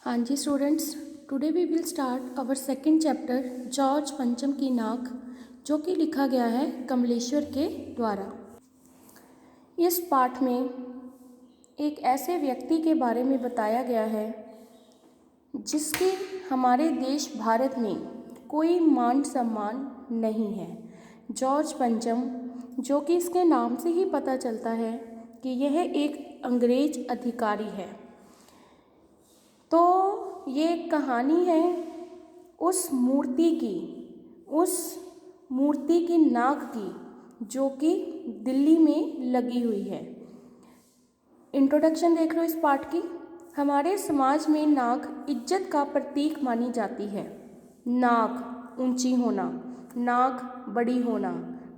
हाँ जी students, today we will start our second chapter George Pancham की नाक, जो कि लिखा गया है कमलेश्वर के द्वारा। इस पाठ में एक ऐसे व्यक्ति के बारे में बताया गया है जिसके हमारे देश भारत में कोई मान सम्मान नहीं है। जॉर्ज पंचम, जो कि इसके नाम से ही पता चलता है कि यह एक अंग्रेज अधिकारी है। तो ये कहानी है उस मूर्ति की नाक की, जो कि दिल्ली में लगी हुई है। इंट्रोडक्शन देख लो इस पाठ की। हमारे समाज में नाक इज्जत का प्रतीक मानी जाती है। नाक ऊंची होना, नाक बड़ी होना,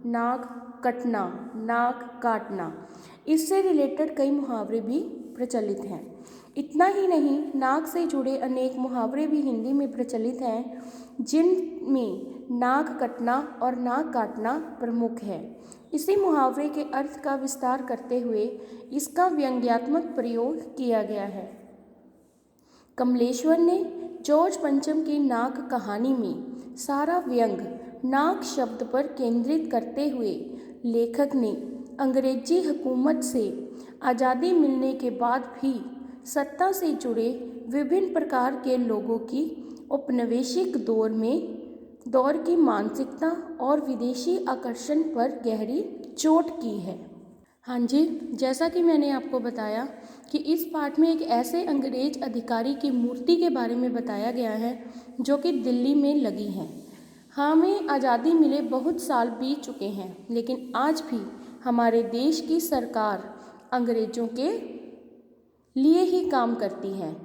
नाक कटना, नाक काटना, इससे रिलेटेड कई मुहावरे भी प्रचलित हैं। इतना ही नहीं, नाक से जुड़े अनेक मुहावरे भी हिंदी में प्रचलित हैं, जिनमें नाक कटना और नाक काटना प्रमुख है। इसी मुहावरे के अर्थ का विस्तार करते हुए इसका व्यंग्यात्मक प्रयोग किया गया है। कमलेश्वर ने जॉर्ज पंचम की नाक कहानी में सारा व्यंग नाक शब्द पर केंद्रित करते हुए लेखक ने अंग्रेजी हुकूमत से आज़ादी मिलने के बाद भी सत्ता से जुड़े विभिन्न प्रकार के लोगों की औपनिवेशिक दौर की मानसिकता और विदेशी आकर्षण पर गहरी चोट की है। हाँ जी, जैसा कि मैंने आपको बताया कि इस पाठ में एक ऐसे अंग्रेज अधिकारी की मूर्ति के बारे में बताया गया है जो कि दिल्ली में लगी है। हमें आज़ादी मिले बहुत साल बीत चुके हैं, लेकिन आज भी हमारे देश की सरकार अंग्रेज़ों के लिए ही काम करती है।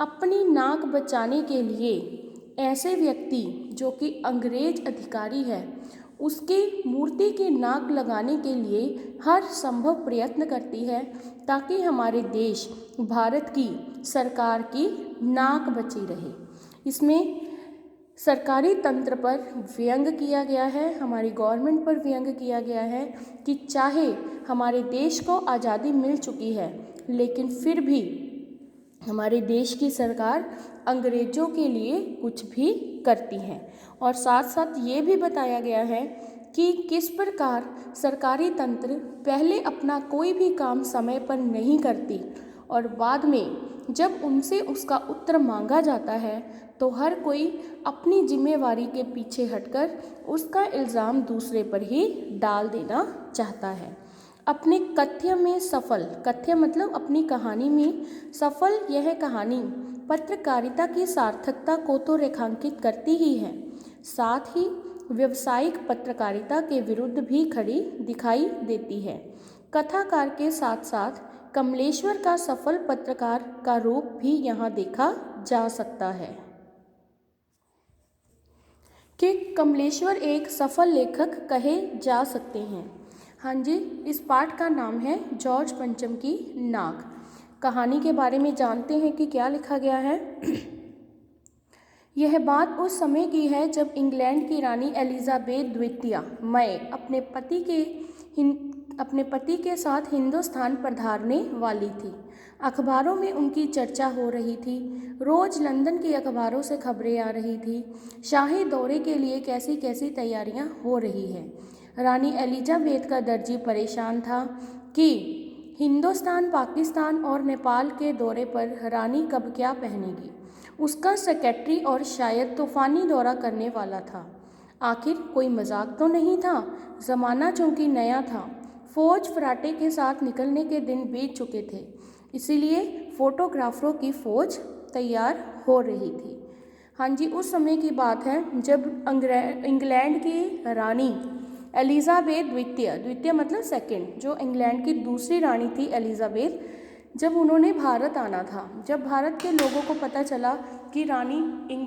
अपनी नाक बचाने के लिए ऐसे व्यक्ति जो कि अंग्रेज अधिकारी है, उसकी मूर्ति की नाक लगाने के लिए हर संभव प्रयत्न करती है, ताकि हमारे देश भारत की सरकार की नाक बची रहे। इसमें सरकारी तंत्र पर व्यंग किया गया है, हमारी गवर्नमेंट पर व्यंग किया गया है कि चाहे हमारे देश को आज़ादी मिल चुकी है, लेकिन फिर भी हमारे देश की सरकार अंग्रेज़ों के लिए कुछ भी करती है। और साथ साथ ये भी बताया गया है कि किस प्रकार सरकारी तंत्र पहले अपना कोई भी काम समय पर नहीं करती, और बाद में जब उनसे उसका उत्तर मांगा जाता है तो हर कोई अपनी जिम्मेवारी के पीछे हटकर उसका इल्ज़ाम दूसरे पर ही डाल देना चाहता है। अपने कथ्य में सफल, कथ्य मतलब अपनी कहानी में सफल, यह कहानी पत्रकारिता की सार्थकता को तो रेखांकित करती ही है, साथ ही व्यावसायिक पत्रकारिता के विरुद्ध भी खड़ी दिखाई देती है। कथाकार के साथ साथ कमलेश्वर का सफल पत्रकार का रूप भी यहाँ देखा जा सकता है कि कमलेश्वर एक सफल लेखक कहे जा सकते हैं। हाँ जी, इस पाठ का नाम है जॉर्ज पंचम की नाक। कहानी के बारे में जानते हैं कि क्या लिखा गया है। यह बात उस समय की है जब इंग्लैंड की रानी एलिजाबेथ द्वितीय मई अपने पति के साथ हिंदुस्तान पधारने वाली थी। अखबारों में उनकी चर्चा हो रही थी। रोज लंदन की अखबारों से खबरें आ रही थी। शाही दौरे के लिए कैसी कैसी तैयारियां हो रही है। रानी एलिजाबेथ का दर्जी परेशान था कि हिंदुस्तान, पाकिस्तान और नेपाल के दौरे पर रानी कब क्या पहनेगी। उसका सेक्रेटरी और शायद तूफानी दौरा करने वाला था। आखिर कोई मजाक तो नहीं था। ज़माना चूंकि नया था, फौज फराटे के साथ निकलने के दिन बीत चुके थे, इसीलिए फोटोग्राफरों की फौज तैयार हो रही थी। हाँ जी, उस समय की बात है जब इंग्लैंड की रानी एलिजाबेथ द्वितीय मतलब सेकंड, जो इंग्लैंड की दूसरी रानी थी एलिजाबेथ, जब उन्होंने भारत आना था, जब भारत के लोगों को पता चला कि रानी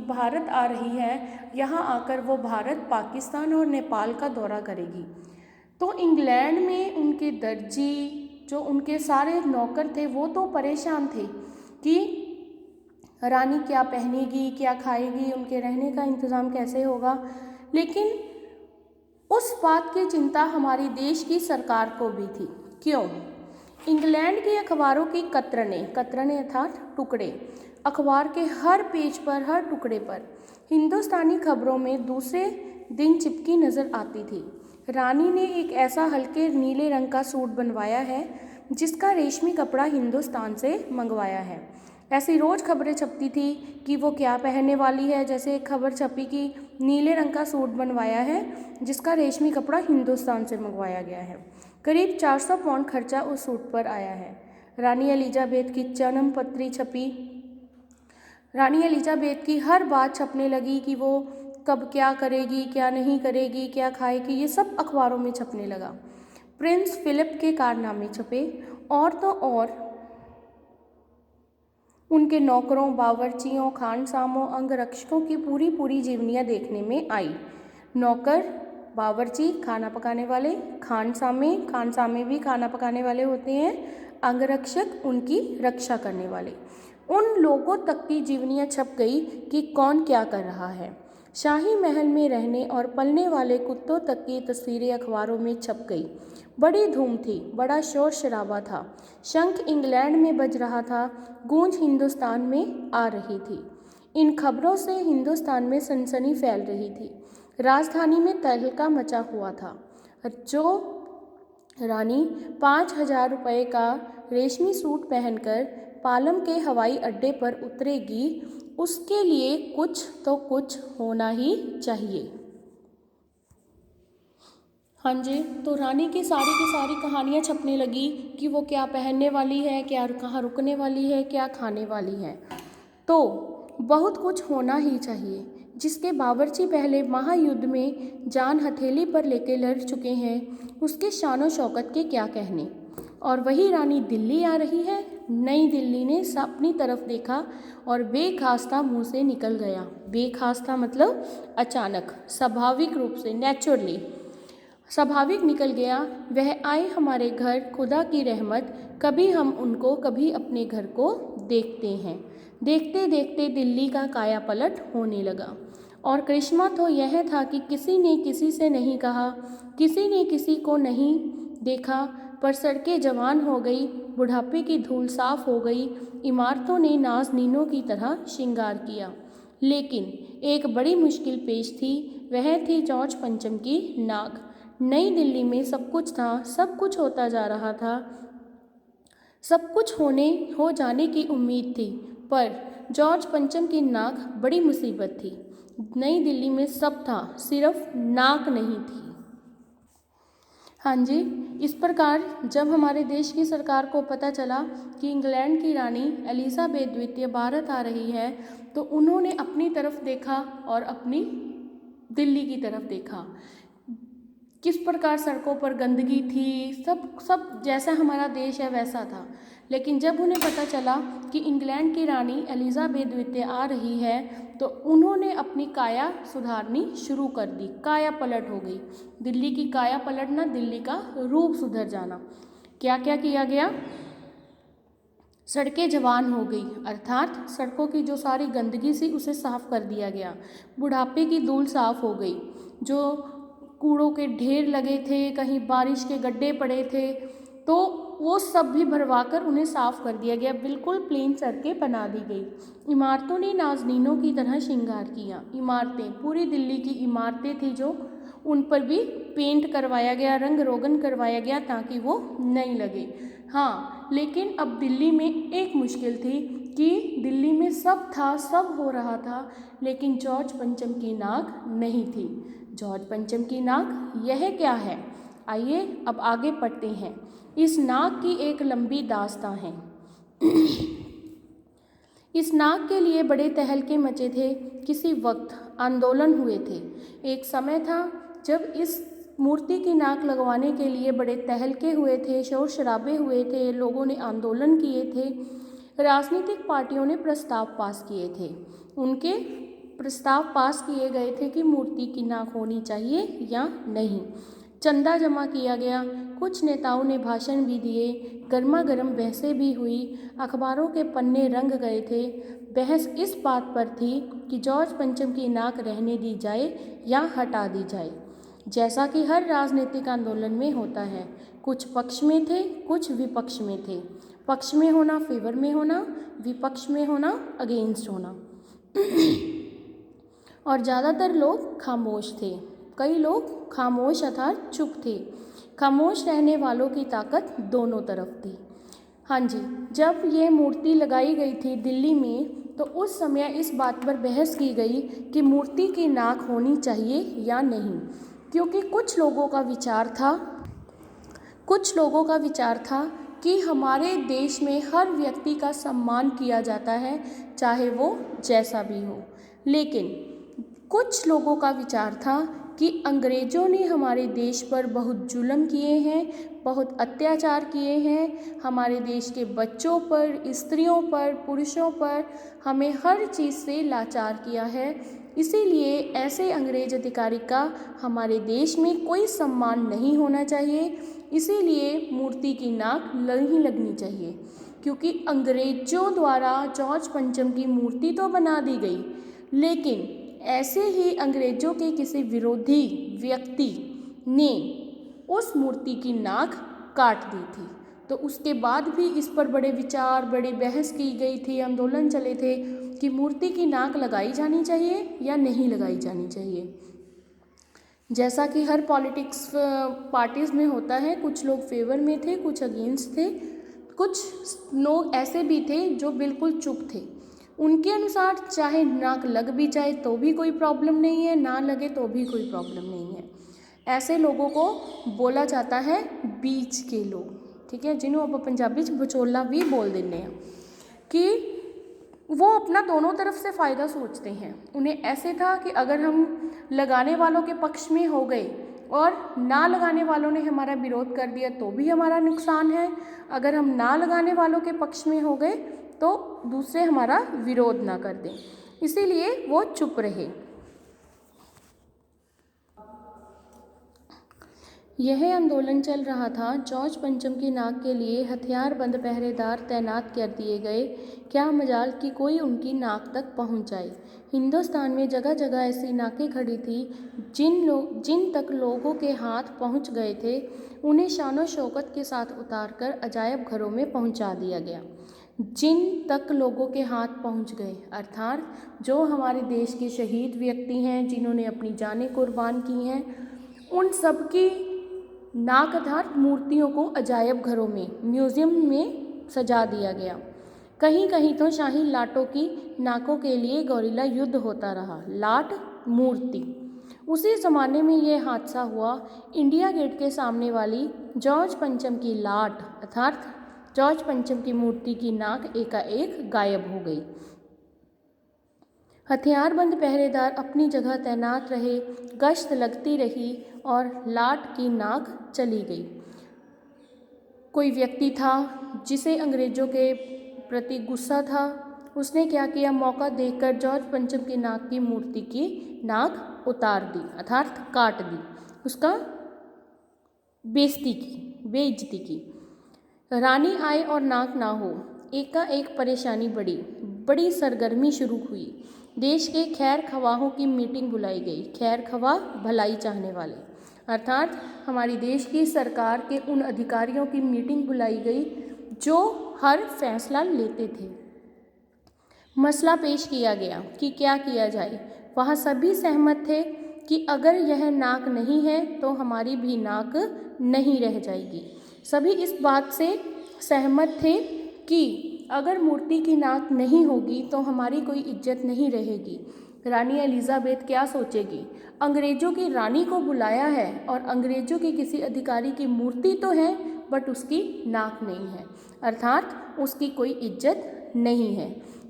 भारत आ रही है, यहाँ आकर वो भारत, पाकिस्तान और नेपाल का दौरा करेगी, तो इंग्लैंड में उनके दर्जी, जो उनके सारे नौकर थे, वो तो परेशान थे कि रानी क्या पहनेगी, क्या खाएगी, उनके रहने का इंतज़ाम कैसे होगा। लेकिन उस बात की चिंता हमारी देश की सरकार को भी थी। क्यों? इंग्लैंड के अखबारों की कतरने अर्थात टुकड़े, अखबार के हर पेज पर, हर टुकड़े पर हिंदुस्तानी खबरों में दूसरे दिन चिपकी नजर आती थी। रानी ने एक ऐसा हल्के नीले रंग का सूट बनवाया है जिसका रेशमी कपड़ा हिंदुस्तान से मंगवाया है। ऐसी रोज खबरें छपती थी कि वो क्या पहनने वाली है। जैसे एक खबर छपी कि नीले रंग का सूट बनवाया है जिसका रेशमी कपड़ा हिंदुस्तान से मंगवाया गया है। करीब 400 पाउंड खर्चा उस सूट पर आया है। रानी एलिजाबेथ की जन्म पत्री छपी। रानी एलिजाबेथ की हर बात छपने लगी कि वो कब क्या करेगी, क्या नहीं करेगी, क्या खाएगी, ये सब अखबारों में छपने लगा। प्रिंस फिलिप के कारनामे छपे और तो और उनके नौकरों, बावर्चियों, खानसामों, अंगरक्षकों की पूरी पूरी जीवनियाँ देखने में आई। नौकर, बावर्ची खाना पकाने वाले, खानसामे भी खाना पकाने वाले होते हैं, अंगरक्षक उनकी रक्षा करने वाले, उन लोगों तक की जीवनियाँ छप गई कि कौन क्या कर रहा है। शाही महल में रहने और पलने वाले कुत्तों तक की तस्वीरें अखबारों में छप गई। बड़ी धूम थी, बड़ा शोर शराबा था। शंख इंग्लैंड में बज रहा था, गूंज हिंदुस्तान में आ रही थी। इन खबरों से हिंदुस्तान में सनसनी फैल रही थी। राजधानी में तहलका मचा हुआ था। जो रानी 5,000 रुपये का रेशमी सूट पहनकर पालम के हवाई अड्डे पर उतरेगी, उसके लिए कुछ तो कुछ होना ही चाहिए। हाँ जी, तो रानी की सारी कहानियाँ छपने लगी कि वो क्या पहनने वाली है, क्या कहाँ रुकने वाली है, क्या खाने वाली है। तो बहुत कुछ होना ही चाहिए, जिसके बावर्ची पहले महायुद्ध में जान हथेली पर लेके लड़ चुके हैं, उसके शानो शौकत के क्या कहने। और वही रानी दिल्ली आ रही है। नई दिल्ली ने अपनी तरफ देखा और बेखास्ता मुंह से निकल गया। बेखास्ता मतलब अचानक, स्वाभाविक रूप से, नेचुरली स्वाभाविक निकल गया। वह आए हमारे घर, खुदा की रहमत, कभी हम उनको, कभी अपने घर को देखते हैं। देखते देखते दिल्ली का काया पलट होने लगा। और करिश्मा तो यह था कि किसी ने किसी से नहीं कहा, किसी ने किसी को नहीं देखा, पर सड़कें जवान हो गई, बुढ़ापे की धूल साफ हो गई, इमारतों ने नाज़नीनों की तरह श्रृंगार किया। लेकिन एक बड़ी मुश्किल पेश थी, वह थी जॉर्ज पंचम की नाक। नई दिल्ली में सब कुछ था, सब कुछ होता जा रहा था, सब कुछ हो जाने की उम्मीद थी, पर जॉर्ज पंचम की नाक बड़ी मुसीबत थी। नई दिल्ली में सब था, सिर्फ नाक नहीं थी। हाँ जी, इस प्रकार जब हमारे देश की सरकार को पता चला कि इंग्लैंड की रानी एलिजाबेथ द्वितीय भारत आ रही है, तो उन्होंने अपनी तरफ देखा और अपनी दिल्ली की तरफ देखा। किस प्रकार सड़कों पर गंदगी थी, सब जैसा हमारा देश है वैसा था। लेकिन जब उन्हें पता चला कि इंग्लैंड की रानी एलिजाबेथ द्वितीय आ रही है, तो उन्होंने अपनी काया सुधारनी शुरू कर दी। काया पलट हो गई। दिल्ली की काया पलटना, दिल्ली का रूप सुधर जाना। क्या क्या किया गया? सड़कें जवान हो गई, अर्थात सड़कों की जो सारी गंदगी थी उसे साफ कर दिया गया। बुढ़ापे की धूल साफ हो गई। जो कूड़ों के ढेर लगे थे, कहीं बारिश के गड्ढे पड़े थे, तो वो सब भी भरवाकर उन्हें साफ कर दिया गया। बिल्कुल प्लेन सड़कें बना दी गई। इमारतों ने नाज़नीनों की तरह श्रृंगार किया। इमारतें, पूरी दिल्ली की इमारतें थी जो, उन पर भी पेंट करवाया गया, रंग रोगन करवाया गया ताकि वो नई लगे। हाँ, लेकिन अब दिल्ली में एक मुश्किल थी कि दिल्ली में सब था, सब हो रहा था, लेकिन जॉर्ज पंचम की नाक नहीं थी। जॉर्ज पंचम की नाक, यह क्या है? आइए अब आगे पढ़ते हैं। इस नाक की एक लंबी दास्तां है। इस नाक के लिए बड़े तहलके मचे थे। किसी वक्त आंदोलन हुए थे। एक समय था जब इस मूर्ति की नाक लगवाने के लिए बड़े तहलके हुए थे, शोर शराबे हुए थे, लोगों ने आंदोलन किए थे, राजनीतिक पार्टियों ने प्रस्ताव पास किए थे। उनके प्रस्ताव पास किए गए थे कि मूर्ति की नाक होनी चाहिए या नहीं। चंदा जमा किया गया। कुछ नेताओं ने भाषण भी दिए। गर्मा गर्म बहसें भी हुई। अखबारों के पन्ने रंग गए थे। बहस इस बात पर थी कि जॉर्ज पंचम की नाक रहने दी जाए या हटा दी जाए। जैसा कि हर राजनीतिक आंदोलन में होता है, कुछ पक्ष में थे, कुछ विपक्ष में थे। पक्ष में होना फेवर में होना, विपक्ष में होना अगेंस्ट होना। और ज़्यादातर लोग खामोश थे। कई लोग खामोश अर्थात चुप थे। खामोश रहने वालों की ताकत दोनों तरफ थी। हाँ जी, जब ये मूर्ति लगाई गई थी दिल्ली में, तो उस समय इस बात पर बहस की गई कि मूर्ति की नाक होनी चाहिए या नहीं, क्योंकि कुछ लोगों का विचार था कि हमारे देश में हर व्यक्ति का सम्मान किया जाता है, चाहे वो जैसा भी हो। लेकिन कुछ लोगों का विचार था कि अंग्रेज़ों ने हमारे देश पर बहुत जुल्म किए हैं, बहुत अत्याचार किए हैं, हमारे देश के बच्चों पर, स्त्रियों पर, पुरुषों पर हमें हर चीज़ से लाचार किया है। इसीलिए ऐसे अंग्रेज अधिकारी का हमारे देश में कोई सम्मान नहीं होना चाहिए। इसीलिए मूर्ति की नाक नहीं लगनी चाहिए, क्योंकि अंग्रेज़ों द्वारा जॉर्ज पंचम की मूर्ति तो बना दी गई, लेकिन ऐसे ही अंग्रेज़ों के किसी विरोधी व्यक्ति ने उस मूर्ति की नाक काट दी थी। तो उसके बाद भी इस पर बड़े विचार, बड़ी बहस की गई थी, आंदोलन चले थे कि मूर्ति की नाक लगाई जानी चाहिए या नहीं लगाई जानी चाहिए। जैसा कि हर पॉलिटिक्स पार्टीज़ में होता है, कुछ लोग फेवर में थे, कुछ अगेंस्ट थे, कुछ लोग ऐसे भी थे जो बिल्कुल चुप थे। उनके अनुसार चाहे नाक लग भी जाए तो भी कोई प्रॉब्लम नहीं है, ना लगे तो भी कोई प्रॉब्लम नहीं है। ऐसे लोगों को बोला जाता है बीच के लोग, ठीक है, जिन्हों आप पंजाबी च विचोला भी बोल देते हैं, कि वो अपना दोनों तरफ से फ़ायदा सोचते हैं। उन्हें ऐसे था कि अगर हम लगाने वालों के पक्ष में हो गए और ना लगाने वालों ने हमारा विरोध कर दिया तो भी हमारा नुकसान है, अगर हम ना लगाने वालों के पक्ष में हो गए तो दूसरे हमारा विरोध ना कर दें, इसीलिए वो चुप रहे। यह आंदोलन चल रहा था। जॉर्ज पंचम की नाक के लिए हथियारबंद पहरेदार तैनात कर दिए गए। क्या मजाल कि कोई उनकी नाक तक पहुंच जाए। हिंदुस्तान में जगह जगह ऐसी नाकें खड़ी थी जिन तक लोगों के हाथ पहुंच गए थे, उन्हें शानो शौकत के साथ उतारकर अजायब घरों में पहुंचा दिया गया। जिन तक लोगों के हाथ पहुंच गए अर्थात जो हमारे देश के शहीद व्यक्ति हैं, जिन्होंने अपनी जानें कुर्बान की हैं, उन सब की नाक अर्थात मूर्तियों को अजायब घरों में, म्यूज़ियम में सजा दिया गया। कहीं कहीं तो शाही लाटों की नाकों के लिए गौरीला युद्ध होता रहा। लाट मूर्ति। उसी ज़माने में ये हादसा हुआ। इंडिया गेट के सामने वाली जॉर्ज पंचम की लाट अर्थात जॉर्ज पंचम की मूर्ति की नाक एकाएक गायब हो गई। हथियारबंद पहरेदार अपनी जगह तैनात रहे, गश्त लगती रही और लाट की नाक चली गई। कोई व्यक्ति था जिसे अंग्रेज़ों के प्रति गुस्सा था, उसने क्या किया, मौका देखकर जॉर्ज पंचम की नाक की मूर्ति की नाक उतार दी अर्थात काट दी, उसका बेइज्जती की। रानी आए और नाक ना हो, एकाएक परेशानी बढ़ी, बड़ी सरगर्मी शुरू हुई। देश के खैर खवाहों की मीटिंग बुलाई गई। खैर खवाह भलाई चाहने वाले अर्थात हमारी देश की सरकार के उन अधिकारियों की मीटिंग बुलाई गई जो हर फैसला लेते थे। मसला पेश किया गया कि क्या किया जाए। वहाँ सभी सहमत थे कि अगर यह नाक नहीं है तो हमारी भी नाक नहीं रह जाएगी। सभी इस बात से सहमत थे कि अगर मूर्ति की नाक नहीं होगी तो हमारी कोई इज्जत नहीं रहेगी। रानी एलिज़ाबेथ क्या सोचेगी, अंग्रेज़ों की रानी को बुलाया है और अंग्रेज़ों के किसी अधिकारी की मूर्ति तो है बट उसकी नाक नहीं है, अर्थात उसकी कोई इज्जत नहीं है।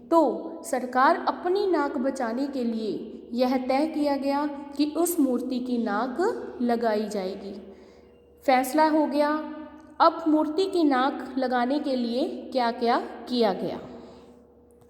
तो सरकार अपनी नाक बचाने के लिए यह तय किया गया कि उस मूर्ति की नाक लगाई जाएगी। फैसला हो गया। अब मूर्ति की नाक लगाने के लिए क्या क्या किया गया।